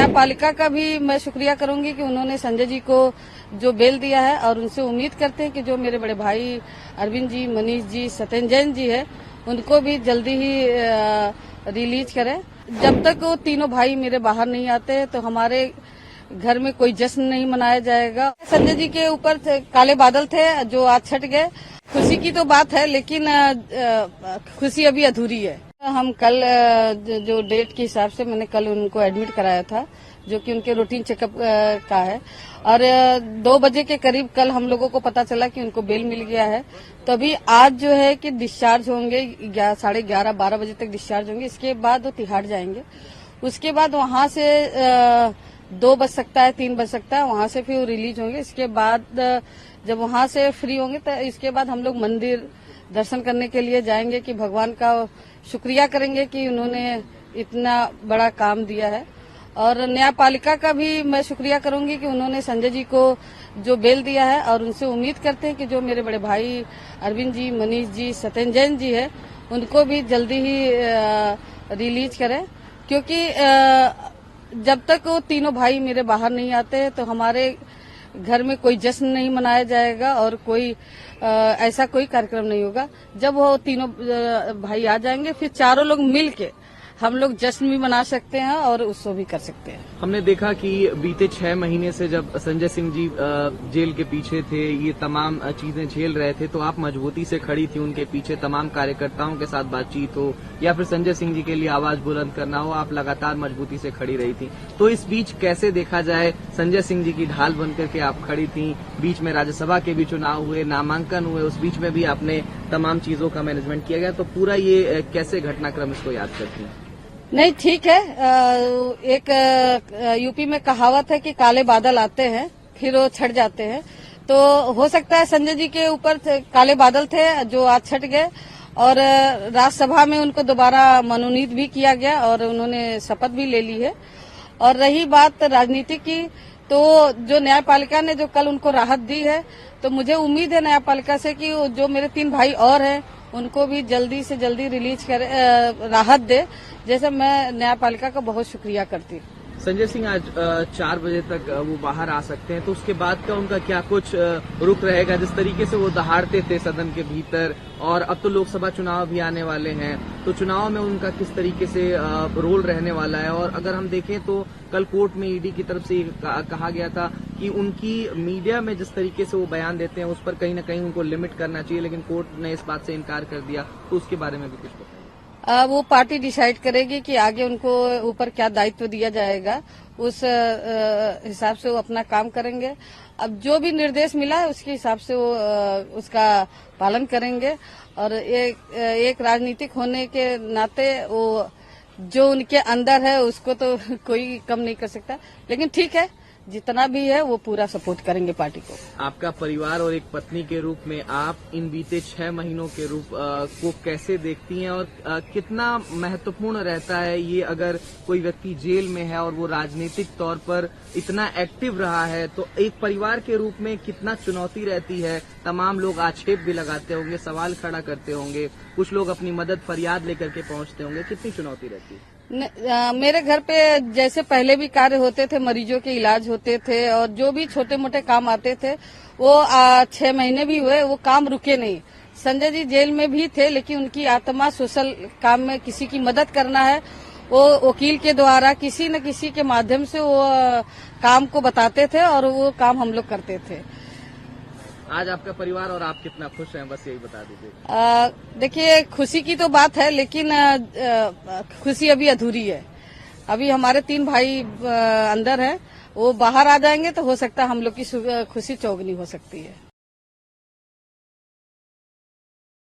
न्यायपालिका का भी मैं शुक्रिया करूंगी कि उन्होंने संजय जी को जो बेल दिया है, और उनसे उम्मीद करते हैं कि जो मेरे बड़े भाई अरविंद जी, मनीष जी, सत्येंद्र जैन जी है, उनको भी जल्दी ही रिलीज करें। जब तक वो तीनों भाई मेरे बाहर नहीं आते तो हमारे घर में कोई जश्न नहीं मनाया जाएगा। संजय जी के ऊपर काले बादल थे जो आज छट गए। खुशी की तो बात है, लेकिन खुशी अभी अधूरी है। हम कल जो डेट के हिसाब से मैंने कल उनको एडमिट कराया था, जो कि उनके रूटीन चेकअप का है, और 2 बजे के करीब कल हम लोगों को पता चला कि उनको बेल मिल गया है। तो अभी आज जो है कि डिस्चार्ज होंगे, 11:30-12 बजे तक डिस्चार्ज होंगे। इसके बाद वो तिहाड़ जाएंगे। उसके बाद वहां से 2 बज सकता है, 3 बज सकता है, वहां से फिर वो रिलीज होंगे। इसके बाद जब वहां से फ्री होंगे तो इसके बाद हम लोग मंदिर दर्शन करने के लिए जाएंगे, कि भगवान का शुक्रिया करेंगे कि उन्होंने इतना बड़ा काम दिया है। और न्यायपालिका का भी मैं शुक्रिया करूंगी कि उन्होंने संजय जी को जो बेल दिया है, और उनसे उम्मीद करते हैं कि जो मेरे बड़े भाई अरविंद जी, मनीष जी, सत्येंद्र जैन जी है, उनको भी जल्दी ही रिलीज करें। क्योंकि जब तक वो तीनों भाई मेरे बाहर नहीं आते तो हमारे घर में कोई जश्न नहीं मनाया जाएगा, और कोई ऐसा कोई कार्यक्रम नहीं होगा। जब वो तीनों भाई आ जाएंगे, फिर चारों लोग मिल के हम लोग जश्न भी मना सकते हैं और उत्सव भी कर सकते हैं। हमने देखा कि बीते 6 महीने से जब संजय सिंह जी जेल के पीछे थे, ये तमाम चीजें झेल रहे थे, तो आप मजबूती से खड़ी थी उनके पीछे। तमाम कार्यकर्ताओं के साथ बातचीत हो या फिर संजय सिंह जी के लिए आवाज बुलंद करना हो, आप लगातार मजबूती से खड़ी रही थी। तो इस बीच कैसे देखा जाए, संजय सिंह जी की ढाल बनकर के आप खड़ी थी। बीच में राज्यसभा के भी चुनाव हुए, नामांकन हुए, उस बीच में भी आपने तमाम चीजों का मैनेजमेंट किया गया। तो पूरा ये कैसे घटनाक्रम इसको याद करती हैं? नहीं, ठीक है। एक यूपी में कहावत है कि काले बादल आते हैं फिर वो छट जाते हैं। तो हो सकता है संजय जी के ऊपर काले बादल थे जो आज छट गए, और राज्यसभा में उनको दोबारा मनोनीत भी किया गया और उन्होंने शपथ भी ले ली है। और रही बात राजनीति की, तो जो न्यायपालिका ने जो कल उनको राहत दी है, तो मुझे उम्मीद है न्यायपालिका से कि जो मेरे 3 भाई और हैं उनको भी जल्दी से जल्दी रिलीज करे, राहत दे। जैसे मैं न्यायपालिका का बहुत शुक्रिया करती हूँ। संजय सिंह आज 4 बजे तक वो बाहर आ सकते हैं, तो उसके बाद का उनका क्या कुछ रुख रहेगा? जिस तरीके से वो दहाड़ते थे सदन के भीतर, और अब तो लोकसभा चुनाव भी आने वाले हैं, तो चुनाव में उनका किस तरीके से रोल रहने वाला है? और अगर हम देखें तो कल कोर्ट में ईडी की तरफ से कहा गया था कि उनकी मीडिया में जिस तरीके से वो बयान देते हैं उस पर कहीं न कहीं उनको लिमिट करना चाहिए, लेकिन कोर्ट ने इस बात से इनकार कर दिया। तो उसके बारे में भी कुछ बताइए। वो पार्टी डिसाइड करेगी कि आगे उनको ऊपर क्या दायित्व दिया जाएगा, उस हिसाब से वो अपना काम करेंगे। अब जो भी निर्देश मिला है उसके हिसाब से वो उसका पालन करेंगे। और एक राजनीतिक होने के नाते वो जो उनके अंदर है उसको तो कोई कम नहीं कर सकता, लेकिन ठीक है, जितना भी है वो पूरा सपोर्ट करेंगे पार्टी को। आपका परिवार और एक पत्नी के रूप में आप इन बीते 6 महीनों के रूप को कैसे देखती हैं, और कितना महत्वपूर्ण रहता है ये, अगर कोई व्यक्ति जेल में है और वो राजनीतिक तौर पर इतना एक्टिव रहा है, तो एक परिवार के रूप में कितना चुनौती रहती है? तमाम लोग आक्षेप भी लगाते होंगे, सवाल खड़ा करते होंगे, कुछ लोग अपनी मदद फरियाद लेकर के पहुंचते होंगे, कितनी चुनौती रहती है? मेरे घर पे जैसे पहले भी कार्य होते थे, मरीजों के इलाज होते थे और जो भी छोटे मोटे काम आते थे, वो 6 महीने भी हुए, वो काम रुके नहीं। संजय जी जेल में भी थे, लेकिन उनकी आत्मा सोशल काम में, किसी की मदद करना है, वो वकील के द्वारा किसी न किसी के माध्यम से वो काम को बताते थे और वो काम हम लोग करते थे। आज आपका परिवार और आप कितना खुश हैं, बस यही बता दीजिए। देखिए, खुशी की तो बात है, लेकिन खुशी अभी अधूरी है। अभी हमारे 3 भाई अंदर हैं, वो बाहर आ जाएंगे तो हो सकता है हम लोग की खुशी चौगुनी हो सकती है।